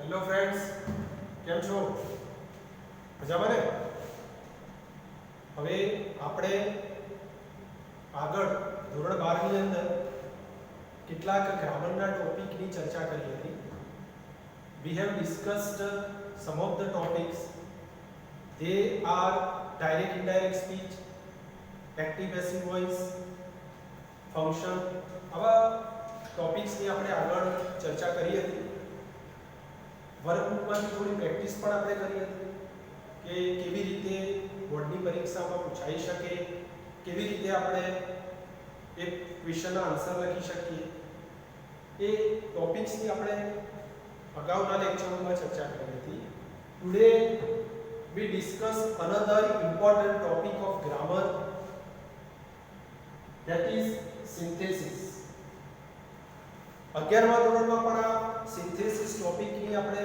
Hello friends, કેમ છો? મજામાં ને? હવે આપણે આગળ ધોરણ 12 ની અંદર કેટલાક ગ્રામરના ટોપિકની ચર્ચા કરી હતી. We have discussed some of the topics. They are direct indirect speech, active passive voice, function. આવા ટોપિક્સની આપણે આગળ ચર્ચા કરી હતી. વર્કબુકમાં થોડી પ્રેક્ટિસ પણ આપણે કરી હતી કે કેવી રીતે બોર્ડની પરીક્ષામાં પૂછાઈ શકે, કેવી રીતે આપણે એક ક્વેશ્ચનના આન્સર લખી શકીએ. એ ટોપિક્સની આપણે અગાઉના લેક્ચરોમાં ચર્ચા કરી હતી. Today we discuss another important topic of grammar, that is synthesis. 11મા ધોરણમાં પણ આ સિન્થેસિસ ટોપિકની આપણે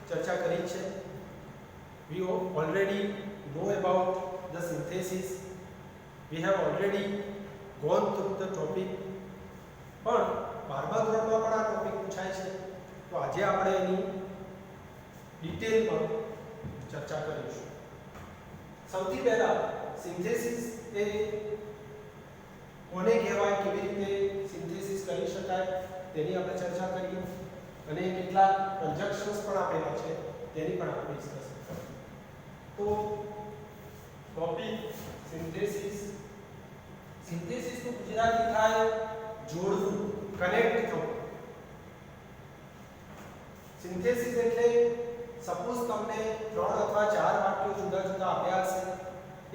ચર્ચા કરી છે. We already know about the synthesis. We have already gone through the topic. પણ 12મા ધોરણમાં પણ આ ટોપિક પૂછાય છે, તો આજે આપણે એની ડિટેલમાં ચર્ચા કરીશું. સૌથી પહેલા સિન્થેસિસ એ કોને કહેવાય, કેવી રીતે સિન્થેસિસ કરી શકાય તેની આપણે ચર્ચા કરીએ અને કેટલાક કન્જક્શન્સ પણ આપેલા છે તેની પણ આપણે ડિસ્કસ કરીએ. તો ટોપિક સિન્થેસિસ. સિન્થેસિસનું ગુજરાતી થાય જોડવું, કનેક્ટ થવું. સિન્થેસિસ એટલે સપોઝ તમને 3 અથવા 4 વાક્યો જુદા જુદા આપ્યા હશે.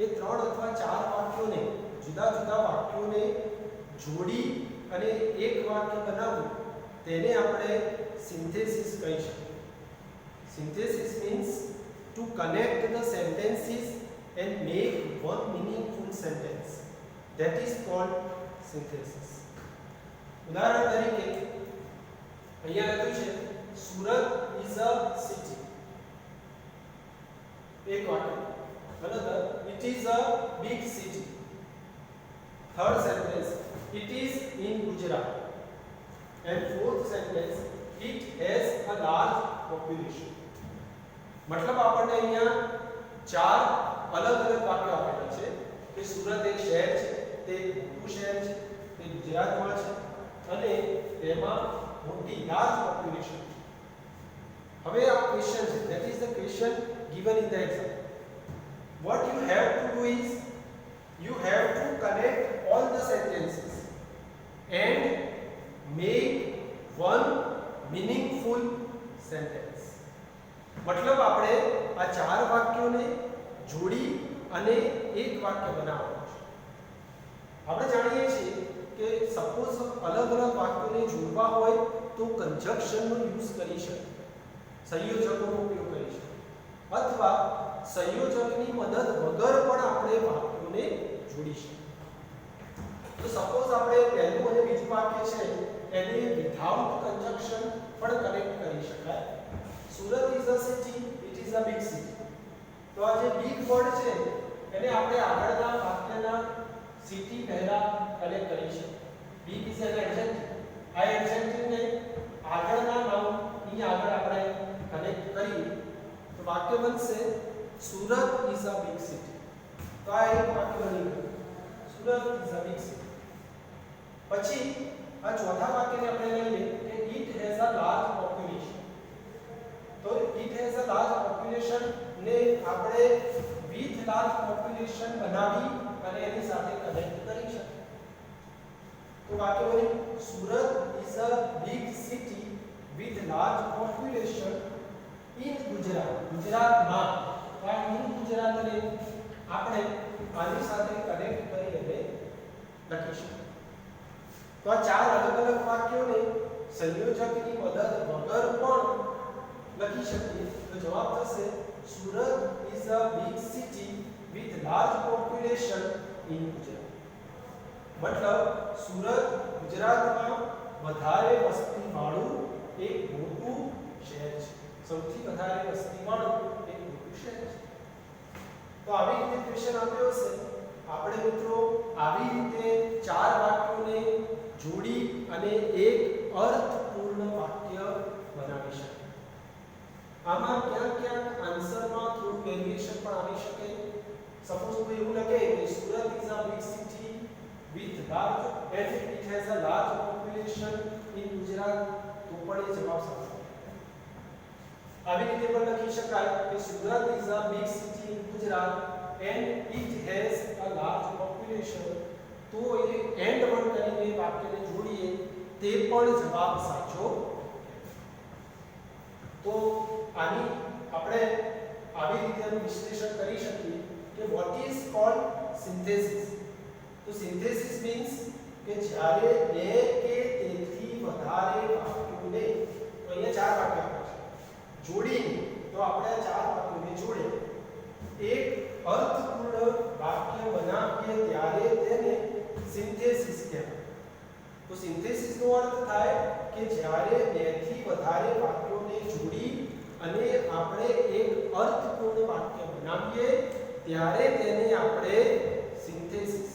એ 3 અથવા 4 વાક્યોને જુદા જુદા વાક્યોને જોડી અને એક વાક્ય બનાવવું, તેને આપણે સિન્થેસિસ કહી શકીએ. Synthesis means to connect the sentences and make one meaningful sentence. That is called synthesis. ઉદાહરણ તરીકે અહીંયા લખ્યું છે સુરત is a city. એક વાક્ય. Another, it is a big city. Third sentence, it is in Gujarat. And fourth sentence, it has a large population. मतलब આપણને અહીંયા 4 અલગ અલગ વાક્યો આપેલા છે કે સુરત એક શહેર છે, તે એક મોટું શહેર છે, તે ગુજરાતમાં છે અને તેમાં મોટી લાર્જ પોપ્યુલેશન છે. હવે આ ક્વેશ્ચન છે, that is the question given in the exam. What you have to do is you have to connect all the sentences and make one meaningful sentence. मतलब આપણે આ 4 વાક્યોને જોડી અને એક વાક્ય બનાવવાનું છે. આપણે જાણીએ છીએ કે સપોઝ અલગ અલગ વાક્યોને જોડવા હોય તો કંજક્શનનો યુઝ કરી શકાય, સંયોજકોનો ઉપયોગ કરી શકાય, અથવા સંયોજકની મદદ વગર પણ આપણે વાક્યોને જોડી શકીએ. તો સપોઝ આપણે પહેલું અને બીજું વાક્ય છે એને વિથઆઉટ કંજક્શન પણ કનેક્ટ કરી શકાય. Surat is a city, it is a big city. તો આ જે બિગ વર્ડ છે એને આપણે આગળના વાક્યના સિટી પહેલા કનેક્ટ કરી શકીએ. Big is an adjective. આ એડજેક્ટિવને આગળના નાઉન ની આગળ આપણે કનેક્ટ કરીએ તો વાક્ય બનશે Surat is a big city. તો આ એક વાક્ય બની ગયું, Surat is a big city. પછી આ ચોથા વાક્યને આપણે લઈએ કે it has a large population. તો it has a large population ને આપણે વિથ લાર્જ પોપ્યુલેશન બનાવી અને એની સાથે કનેક્ટ કરી શકીએ. તો વાક્ય બન્યું Surat is a big city with large population in Gujarat. ગુજરાતમાં આ ઇન ગુજરાતને આપણે આની સાથે કનેક્ટ કરી અને લખી શકીએ. તો આ 4 અલગ અલગ વાક્યોને સંયોજકની મદદ વગર પણ લખી શકીએ. તો જવાબ થશે Surat is a big city with large population in Gujarat. મતલબ સુરત ગુજરાતમાં વધારે વસ્તીવાળું એક મોટું શહેર છે, સૌથી વધારે વસ્તીવાળું એક મોટું શહેર છે. તો આવી રીતે ક્વેશ્ચન આપ્યો હશે, આપણે મિત્રો આવી રીતે 4 વાક્યોને જોડી અને એક અર્થપૂર્ણ વાક્ય બનાવી શકીએ. આમાં ક્યાં ક્યાં આન્સરમાં થોડું વેરિએશન પણ આવી શકે. સપોઝ કોઈ એવું લખે કે Surat is a big city with large and it has a large population in Gujarat, તો પણ એ જવાબ સાચો. આવી રીતે પણ લખી શકાય કે Surat is a big city in Gujarat and it has a large population, તો એ એન્ડ પણ કરીને વાક્યને જોડીએ તે પણ જવાબ સાચો. તો આની આપણે આવી રીતે વિશ્લેષણ કરી શકીએ કે what is called synthesis. તો સિન્થેસિસ મીન્સ કે જ્યારે બે કે તેથી વધારે વાક્યોને, તો અહીંયા ચાર વાક્ય આપે છે, જોડીને, તો આપણે આ ચાર વાક્યોને જોડે એક અર્થપૂર્ણ વાક્ય બનાવીએ ત્યારે તેને સિન્થેસિસ કહેવાય. તો સિન્થેસિસનો અર્થ થાય કે જ્યારે બે થી વધારે વાક્યોને જોડી અને આપણે એક અર્થપૂર્ણ વાક્ય બનાવીએ ત્યારે તેને આપણે સિન્થેસિસ.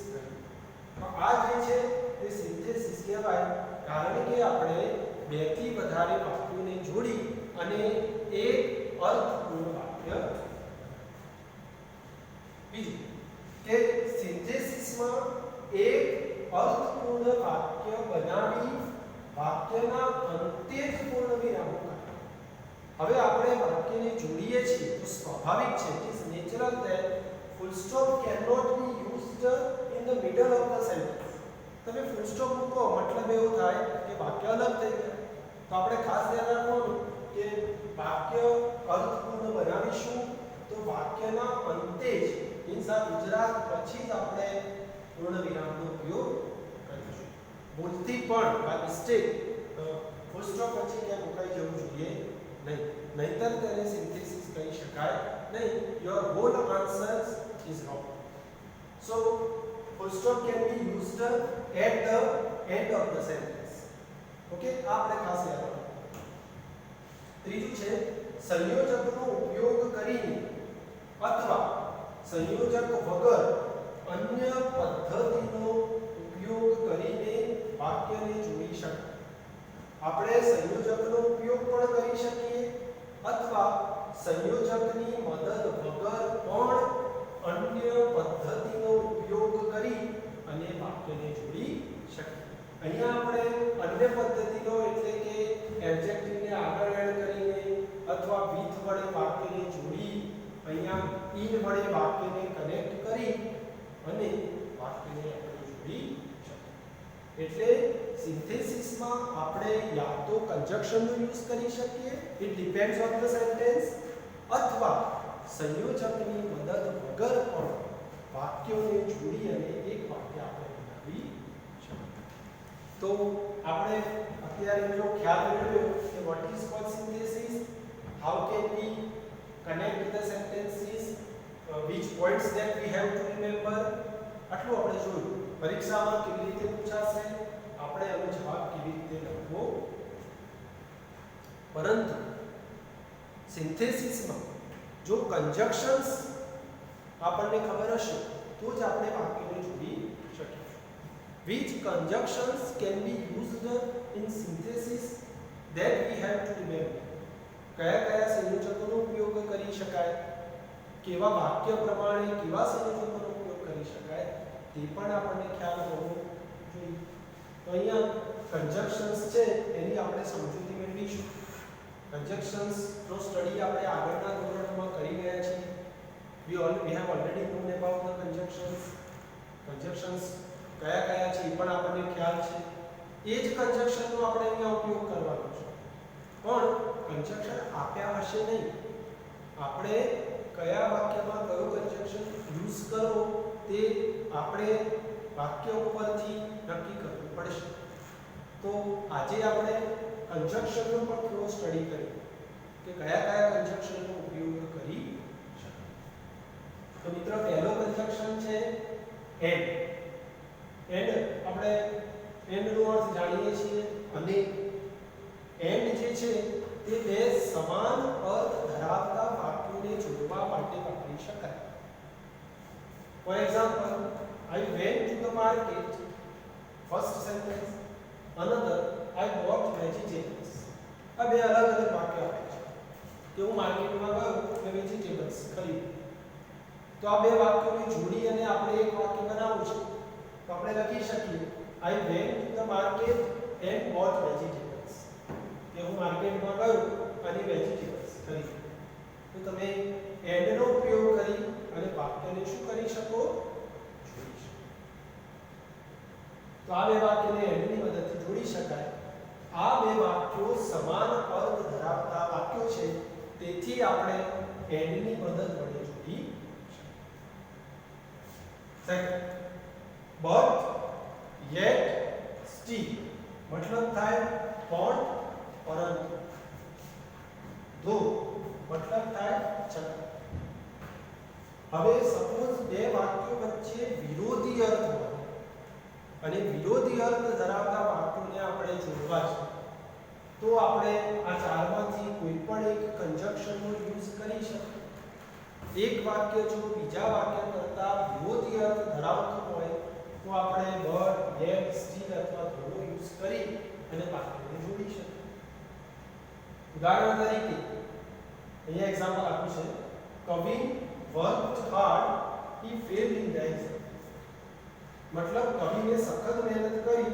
આ જે છે તે સિન્થેસિસ કહેવાય, કારણ કે આપણે બે થી વધારે વાક્યોને જોડી અને એક અર્થપૂર્ણ વાક્ય. બીજું કે સિન્થેસિસમાં એક અર્થપૂર્ણ વાક્ય બનાવી વાક્યના અંતે જ પૂર્ણ વિરામ મૂકવા. હવે આપણે વાક્યને જોડીએ છીએ તો સ્વાભાવિક છે, it is natural that full stop can not be used in the middle of the sentence. તમે ફૂલ સ્ટોપ મૂકો મતલબ એવો થાય કે વાક્ય અલગ થઈ જાય. તો આપણે ખાસ ધ્યાન રાખવાનું કે વાક્ય અર્થપૂર્ણ બનાવીશું તો વાક્યના અંતે જ, મીન્સ આ ગુજરાત પછી જ આપણે પૂર્ણ વિરામનો ઉપયોગ કરીશું. ભૂલથી પણ બાય મિસ્ટેક ફૂલ સ્ટોપ પછી ક્યાં મુકાઈ જવું જોઈએ નહીં, નહીતર તેને સિન્થેસિસ કહી શકાય નહીં. Your whole answer is wrong. So full stop can be used at the end of the sentence. Okay, આ આપણે ખાસ યાદ રાખવાનું. ત્રીજું છે સંયોજકનો ઉપયોગ કરીને અથવા સંયોજક વગર અન્ય પદ્ધતિનો ઉપયોગ કરીને વાક્યને જોડી શકાય. આપણે સંયોજકનો ઉપયોગ પણ કરી શકીએ અથવા સંયોજકની મદદ વગર પણ અન્ય પદ્ધતિનો ઉપયોગ કરી અને વાક્યને જોડી શકીએ. અહીંયા આપણે અન્ય પદ્ધતિનો એટલે કે એડજેક્ટિવને આગળ એડ કરીને અથવા with વડે વાક્યને જોડી, અહીંયા in વડે વાક્યને કનેક્ટ કરી અને વાક્યને આપણે જોડી શકીએ. એટલે સિન્થેસિસમાં આપણે યા તો કન્જક્શનનો યુઝ કરી શકીએ, it depends on the sentence, અથવા સંયોજકની મદદ વગર પણ વાક્યોને જોડી અને એક વાક્ય આપણે બનાવી શકીએ. તો આપણે અત્યારે એટલો ખ્યાલ મેળવ્યો કે what is called synthesis, how can we connect the sentences, which points that we have to remember. આટલું આપણે જોયું. પરીક્ષામાં કેવી રીતે પૂછાશે, આપણે એનો જવાબ કેવી રીતે લખવો. પરંતુ સિન્થેસિસમાં જો કન્જક્શન્સ આપણને ખબર હશે તો જ આપણે વાક્યને જોડી શકીશું. Which conjunctions can be used in synthesis that we have to remember. કયા કયા સંયોજકોનો ઉપયોગ કરી શકાય, કેવા વાક્ય પ્રમાણે કેવા સંયોજકોનો ઉપયોગ કરી શકાય તે પણ આપણને ખ્યાલ હોવો જોઈએ. તો અહીંયા કન્જક્શન્સ છે એની આપણે સમજૂતી મેળવીશું. Conjunctions નો સ્ટડી આપણે આગળના ધોરણોમાં કરી ગયા છીએ. We have already known about the conjunctions. Conjunctions કયા કયા છે એ પણ આપણને ખ્યાલ છે. એ જ conjunctionનો આપણે અહીંયા ઉપયોગ કરવાનો છે. પણ conjunction આપ્યા હશે નહીં. આપણે કયા વાક્યમાં કયો conjunction યુઝ કરવો તે આપણે વાક્ય ઉપરથી નક્કી કરવું પડશે. તો આજે આપણે કન્જક્શનનો પણ થોડો સ્ટડી કરીએ કે કયા કયા કન્જક્શનનો ઉપયોગ કરી શકાય. તો મિત્રો પહેલો કન્જક્શન છે એન્ડ. એન્ડ આપણે એન્ડનો અર્થ જાણીએ છીએ અને એન્ડ જે છે તે બે સમાન અર્થ ધરાવતા વાક્યોને જોડવા માટે વાપરી શકાય. For example, I went to the market. First sentence. Another, I bought vegetables. આ બે અલગ અલગ વાક્ય આપે છે. કે હું માર્કેટમાં ગયો અને વેજીટેબલ્સ ખરીદ્યું. તો આ બે વાક્યોને જોડી અને આપણે એક વાક્ય બનાવવું છે. તો આપણે લખી શકીએ I went to the market and bought vegetables. કે હું માર્કેટમાં ગયો અને વેજીટેબલ્સ ખરીદ્યું. તો તમે and નો ઉપયોગ કરી અને વાક્યને શું કરી શકો? જોડી શકો. તો આ બે વાક્યને and ની મદદથી જોડી શકાય. આ બે વાક્યો સમાન અર્થ ધરાવતા વાક્યો છે, તેથી આપણે and ની મદદ વડે જોડી શકીએ. but yet still मतलब થાય પણ પરંતુ, though मतलब થાય છતાં. હવે સપોઝ બે વાક્યો વચ્ચે વિરોધી અર્થ હોય અને વિરોધી અર્થ ધરાવતા વાક્યોને આપણે જોડવા છે, તો આપણે આ ચારમાંથી કોઈ પણ એક કંજક્શનનો યુઝ કરી શકીએ. એક વાક્ય જો બીજા વાક્ય કરતા વિરોધી અર્થ ધરાવતું હોય તો આપણે but yet still અથવા though યુઝ કરી અને વાક્યને જોડી શકીએ. ઉદાહરણ તરીકે અહીંયા એક્ઝામ્પલ આપ્યું છે, Kavin worked hard, he failed in the exam. मतलब કવિને સખત મહેનત કરી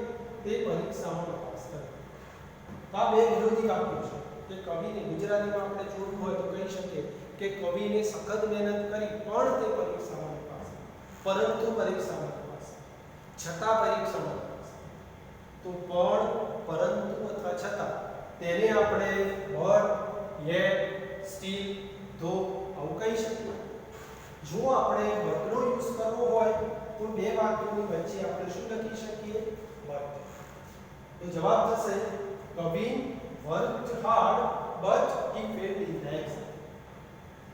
તે પરીક્ષામાં નાપાસ થયો. આ બે વિરોધી વાક્યો છે કે કવિને ગુજરાતીમાં આપણે જોડવું હોય તો કહી શકીએ કે કવિને સખત મહેનત કરી પણ તે પરીક્ષામાં નાપાસ થયો, પરંતુ પરીક્ષામાં નાપાસ થયો, છતાં પરીક્ષામાં નાપાસ થયો. તો પણ, પરંતુ અથવા છતાં તેને આપણે but yet still though આવું કહી શકીએ. જો આપણે but નો યુઝ કરવો હોય તો બે વાક્યોની વચ્ચે આપણે શું લખી શકીએ? but. તો જવાબ થશે Kavin worked hard but he failed in the exam.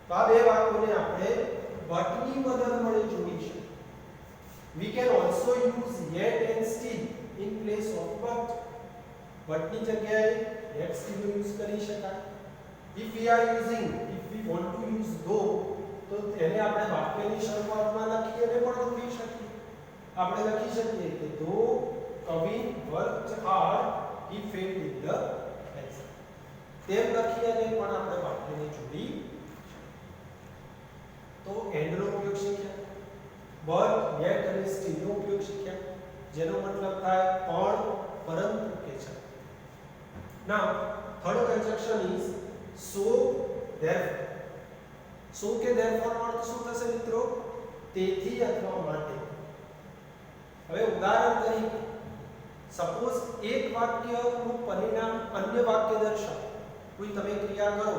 તો આ બે વાક્યોને આપણે but ની મદદ વડે જોડી શકીએ. We can also use yet and still in place of but. but ની જગ્યાએ yet still નો યુઝ કરી શકાય. If we want to use though, તો તેને આપણે વાક્યની શરૂઆતમાં લખી અને પણ જોડી શકીએ. આપણે લખી શકીએ કે though Kavin worked hard, he failed in the exam. તેમ લખી અને પણ આપણે વાક્યને જોડી શકીએ. તો and નો ઉપયોગ શીખ્યા, but yet અને still નો ઉપયોગ શીખ્યા, જેનો મતલબ થાય પણ, પરંતુ કે છતાં. Now third conjunction is so therefore. so કે therefore નો અર્થ શું થશે મિત્રો? તેથી અથવા માટે. હવે ઉદાહરણ તરીકે સપોઝ એક વાક્યનું પરિણામ અન્ય વાક્ય દર્શાવે. કોઈ તમે ક્રિયા કરો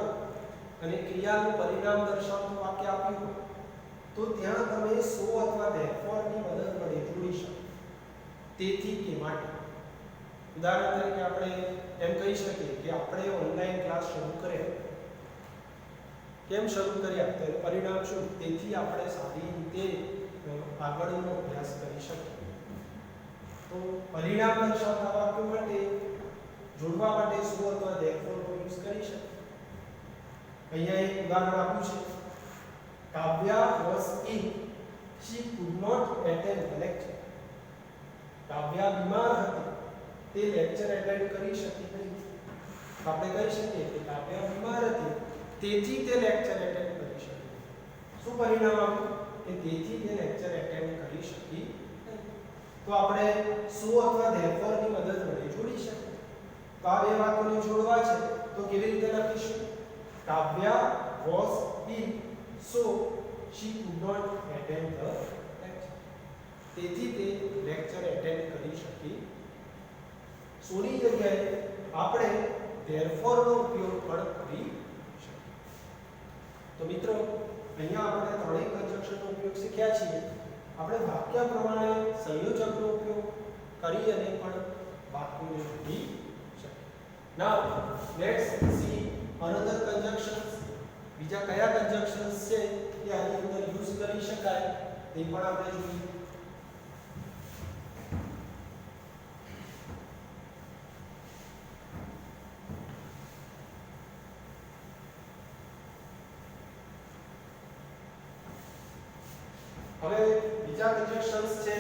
અને ક્રિયાનું પરિણામ દર્શાવતું વાક્ય આપ્યું હોય તો ત્યાં તમે so અથવા therefore ની મદદ વડે જોડી શકો. તેથી કે માટે. ઉદાહરણ તરીકે આપણે એમ કહી શકીએ કે આપણે ઓનલાઈન ક્લાસ શરૂ કર્યા. કેમ શરૂ કર્યા? તો પરિણામ શું? તેથી આપણે સારી રીતે આગળનો અભ્યાસ કરી શકીએ. તો પરિણામ દર્શાવતા વાક્યો માટે જોડવા માટે so અથવા therefore નો યુઝ કરી શકીએ. અહીંયા એક ઉદાહરણ આપ્યું છે, Kavya was ill, she could not attend the lecture. કાવ્યા બીમાર હતી, તે લેક્ચર એટેન્ડ કરી શકી નહીં. આપણે કહી શકીએ કે કાવ્યા બીમાર હતી, તેથી તે લેક્ચર એટેન્ડ કરી શકી. શું પરિણામ આવ્યું? કે તેથી તે લેક્ચર એટેન્ડ કરી શકી નહીં. તો આપણે so અથવા therefore ની મદદ વડે જોડી શકીએ. તો આ બે વાક્યોને જોડવા છે તો કેવી રીતે લખીશું? કાવ્યા was ill, so she could not attend the lecture. તેથી તે લેક્ચર એટેન્ડ કરી શકી. so ની જગ્યાએ આપણે therefore નો ઉપયોગ પણ કરી શકીએ. તો મિત્રો અહીંયા આપણે ત્રણેય કંજક્શનનો ઉપયોગ શીખ્યા છીએ. આપણે વાક્ય પ્રમાણે સંયોજકનો ઉપયોગ કરી અને પણ વાક્યોને જોડી શકીએ. Now let's see another conjunctions. બીજા કયા કંજક્શન્સ છે કે આની અંદર યુઝ કરી શકાય તે પણ આપણે જોઈએ. હવે બીજા કંજક્શન્સ છે.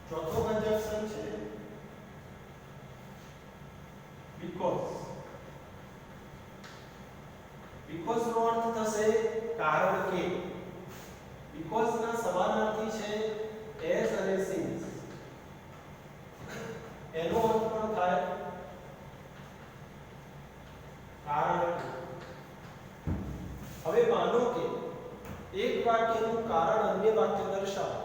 ચોથો કંજક્શન છે because નો અર્થ થશે કારણ કે. because ના સમાનાર્થી છે as અને since. એનો અર્થ પણ થાય કારણ કે. હવે માનો કે એક વાક્યનું કારણ અન્ય વાક્ય દર્શાવે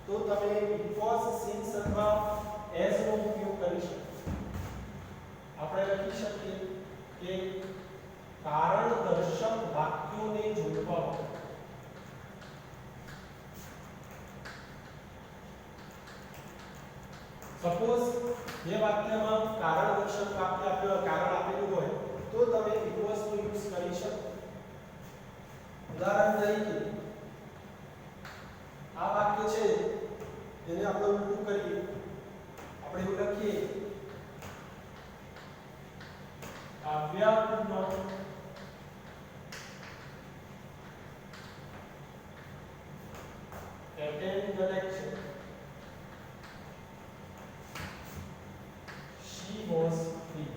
તો તમે because since અથવા as નો ઉપયોગ કરી શકો. આપણે લખી શકીએ કે કારણ દર્શક વાક્યોને જોડવા માટે. સપોઝ જે વાક્યમાં કારણ દર્શક વાક્ય કારણ આપેલું હોય તો તમે because નો યુઝ કરી શકો. ઉદાહરણ તરીકે આ વાક્ય છે જેને આપણે ઉલટું કરીએ. આપણે એવું લખીએ કાવ્યા could not attend the lecture. She was free.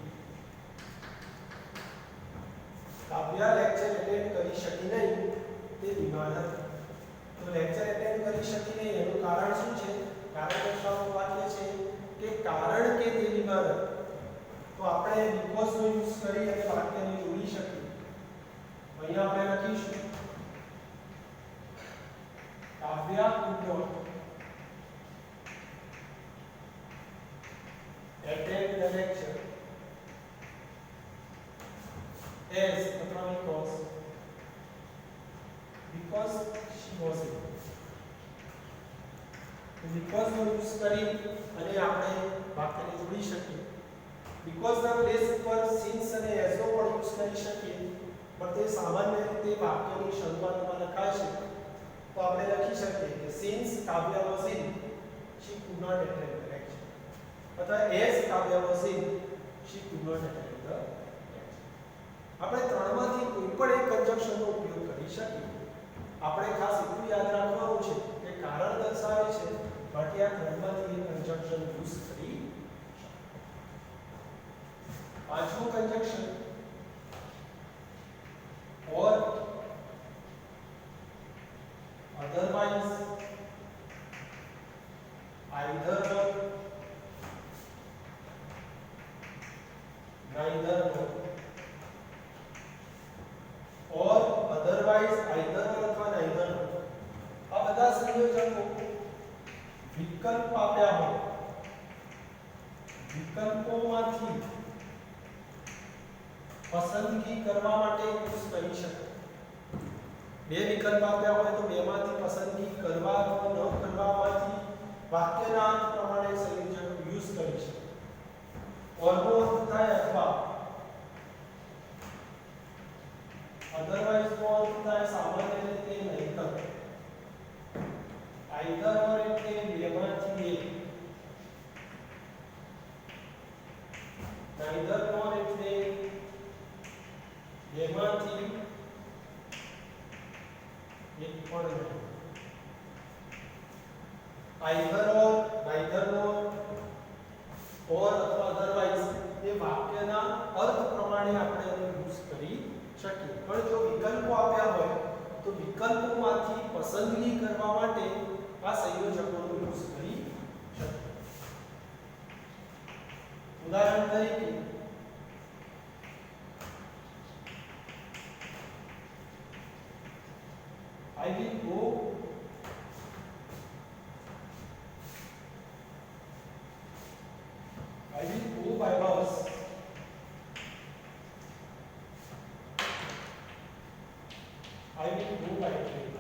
Kavya lecture attend કરી શકી નહીં, તે બીમાર હતી. તો લેક્ચર અટેન્ડ કરી શકી નહીં એનું કારણ શું છે? કારણ દર્શાવવાનું વાક્ય છે કે કારણ કે તે બીમાર હતી. તો આપણે because નો યુઝ કરી અને વાક્યને જોડી શકીએ. અહીંયા આપણે લખીશું કાવ્યા could not attend the lecture as અથવા because she was ill. because નો યુઝ કરી અને આપણે વાક્યને જોડી શકીએ. because ના પ્લેસ પર since અને as નો પણ યુઝ કરી શકીએ, પણ તે સામાન્ય રીતે વાક્યની શરૂઆતમાં લખાય છે. તો આપણે લખી શકીએ કે since Kavya was ill, she could not attend the lecture. અથવા as Kavya was ill, she could not attend the lecture. આપણે ત્રણમાંથી કોઈ પણ એક કંજક્શનનો ઉપયોગ કરી શકીએ. આપણે ખાસ એટલું યાદ રાખવાનું છે કે કારણ દર્શાવે છે બાકી આ ત્રણમાંથી એક કંજક્શન યુઝ કરી. પાંચમું conjunction or otherwise, either or, neither or, or otherwise, either or અથવા neither or. આ બધા સંયોજનો વિકલ્પ આપ્યા હોય, વિકલ્પોમાંથી પસંદગી કરવા માટે યુઝ કરી શકાય. બે વિકલ્પ આપ્યા હોય તો બેમાંથી પસંદગી કરવા અથવા ન કરવામાંથી વાક્યના અર્થ પ્રમાણે સંયોજન યુઝ કરી શકાય. ઓરનો અર્થ થાય અથવા, અધરવાઇઝ નો અર્થ થાય સામાન્ય રીતે નહીંતર, આઈધર ઓર એટલે બેમાંથી એક, નાઈધર નોર એટલે બેમાંથી એક પણ નહીં. આઈધર ઓર, નાઈધર નોર, ઓર અથવા અધરવાઇઝ એ વાક્યના અર્થ પ્રમાણે આપણે એને યુઝ કરી શકીએ. પણ જો વિકલ્પો આપ્યા હોય તો વિકલ્પોમાંથી પસંદગી કરવા માટે આ સંયોજકોનો યુઝ કરી શકીએ. ઉદાહરણ તરીકે I will go by bus. I will go by train.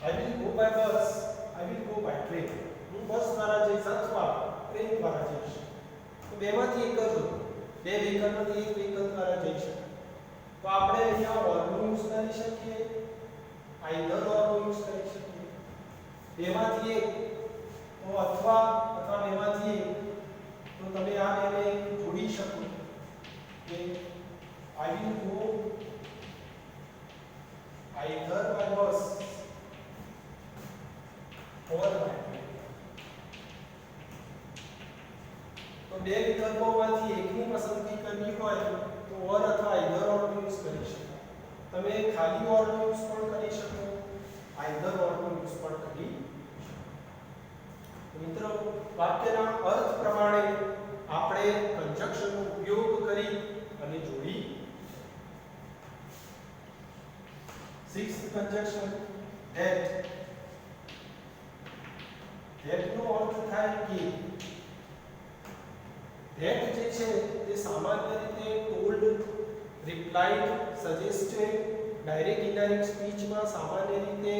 I will go by bus. I will go by train. હું બસ દ્વારા જઈશ અથવા ટ્રેન દ્વારા જઈશ. તો બેમાંથી એક જ હોય. બે વિકલ્પમાંથી એક વિકલ્પ દ્વારા જઈ શકાય. તો આપણે અહીંયા ઓર નો યુઝ કરી શકીએ, આઈધર ઓર નો યુઝ કરી શકીએ. બેમાંથી એક તો અથવા બેમાંથી એક તો તમે આ બેને જોડી શકો કે I will go either by bus or by train. બે વિકલ્પોમાંથી એકની પસંદગી કરવી હોય તો ઓર અથવા આઈધર ઓર નો યુઝ કરી શકાય. તમે ખાલી ઓર નો યુઝ પણ કરી શકો, આઈધર ઓર નો યુઝ પણ કરી શકો. મિત્રો, વાક્યના અર્થ પ્રમાણે આપણે કંજક્શન નો ઉપયોગ કરી અને જોડી. Sixth conjunction that. that નો અર્થ થાય કે. that જે છે તે સામાન્ય રીતે told, replied, suggested, direct indirect speech માં સામાન્ય રીતે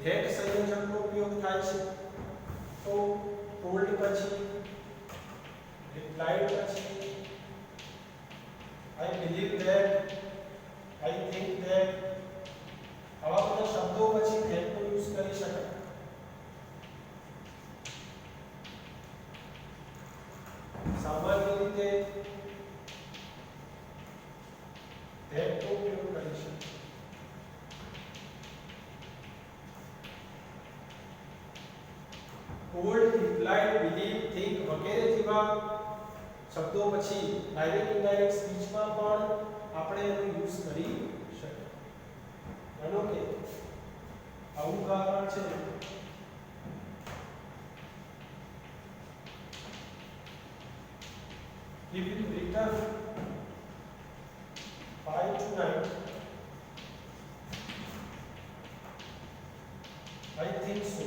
that સંયોજકનો ઉપયોગ થાય છે. તો told પછી replied પછી I believe that, I think that, આવા બધા શબ્દો પછી that નો યુઝ કરી શકાય. સામાન્ય રીતે that નો ઉપયોગ કરી શકાય. told, implied, believe, think વગેરે જેવા શબ્દો પછી ડાયરેક્ટ ઇનડાયરેક્ટ સ્પીચમાં પણ આપણે એનો યુઝ કરી શકીએ. માનો કે આવું ઉદાહરણ છે. He will return by tonight. I think so.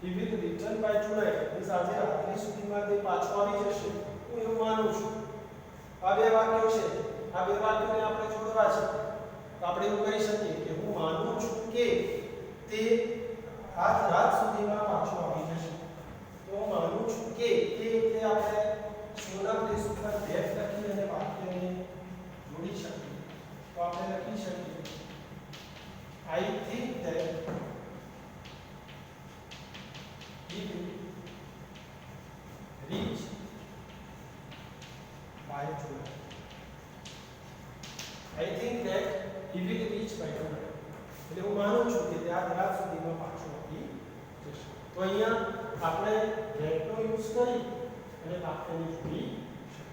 He will return by tonight. means આજે રાત્રિ સુધીમાં તે પાછો આવી જશે. હું એવું માનું છું. આ બે વાક્યો છે. આ બે વાક્યોને આપણે જોડવા છે. તો આપણે એવું કહી શકીએ કે હું માનું છું કે તે આજ રાત સુધીમાં પાછો આવી જશે. તો હું માનું છું કે તે એટલે આપણે શોના પ્લેસ ઉપર that લખી અને વાક્યને જોડી શકીએ. તો આપણે લખી શકીએ I think that he will reach by tonight. I think that he will reach by tonight. એટલે હું માનું છું કે તે આજ રાત સુધીમાં પાછો આવી જશે. તો અહીંયા આપણે that નો યુઝ કરી અને વાક્યને જોડી શકીએ.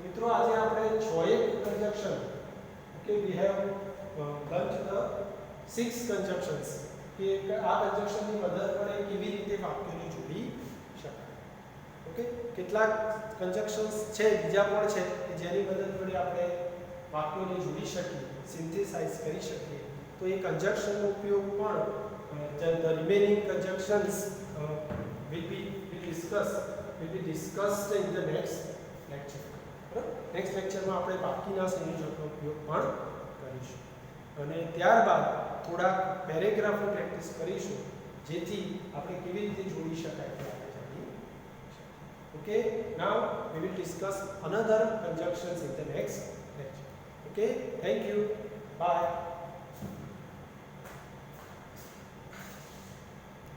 મિત્રો, આજે આપણે 6 conjunction, okay, we have learnt the 6 conjunctions કે આ કંજક્શનની મદદ વડે કેવી રીતે વાક્યને જોડી શકાય. ઓકે, કેટલાક કંજક્શન્સ છે, બીજા પણ છે કે જેની મદદ વડે આપણે વાક્યોને જોડી શકીએ, સિન્થેસાઇઝ કરી શકીએ. તો એ કંજક્શનનો ઉપયોગ પણ the remaining conjunctions will be discussed in the next lecture. Next લેક્ચરમાં આપણે બાકીના સંયોજકનો ઉપયોગ પણ કરીશું અને ત્યારબાદ થોડા પેરેગ્રાફો પ્રેક્ટિસ કરીશું જેથી આપણે કેવી રીતે જોડી શકાય તે આપણે જાણી શકીએ. Okay, now we will discuss another conjunctions in the next lecture. Okay, thank you, bye.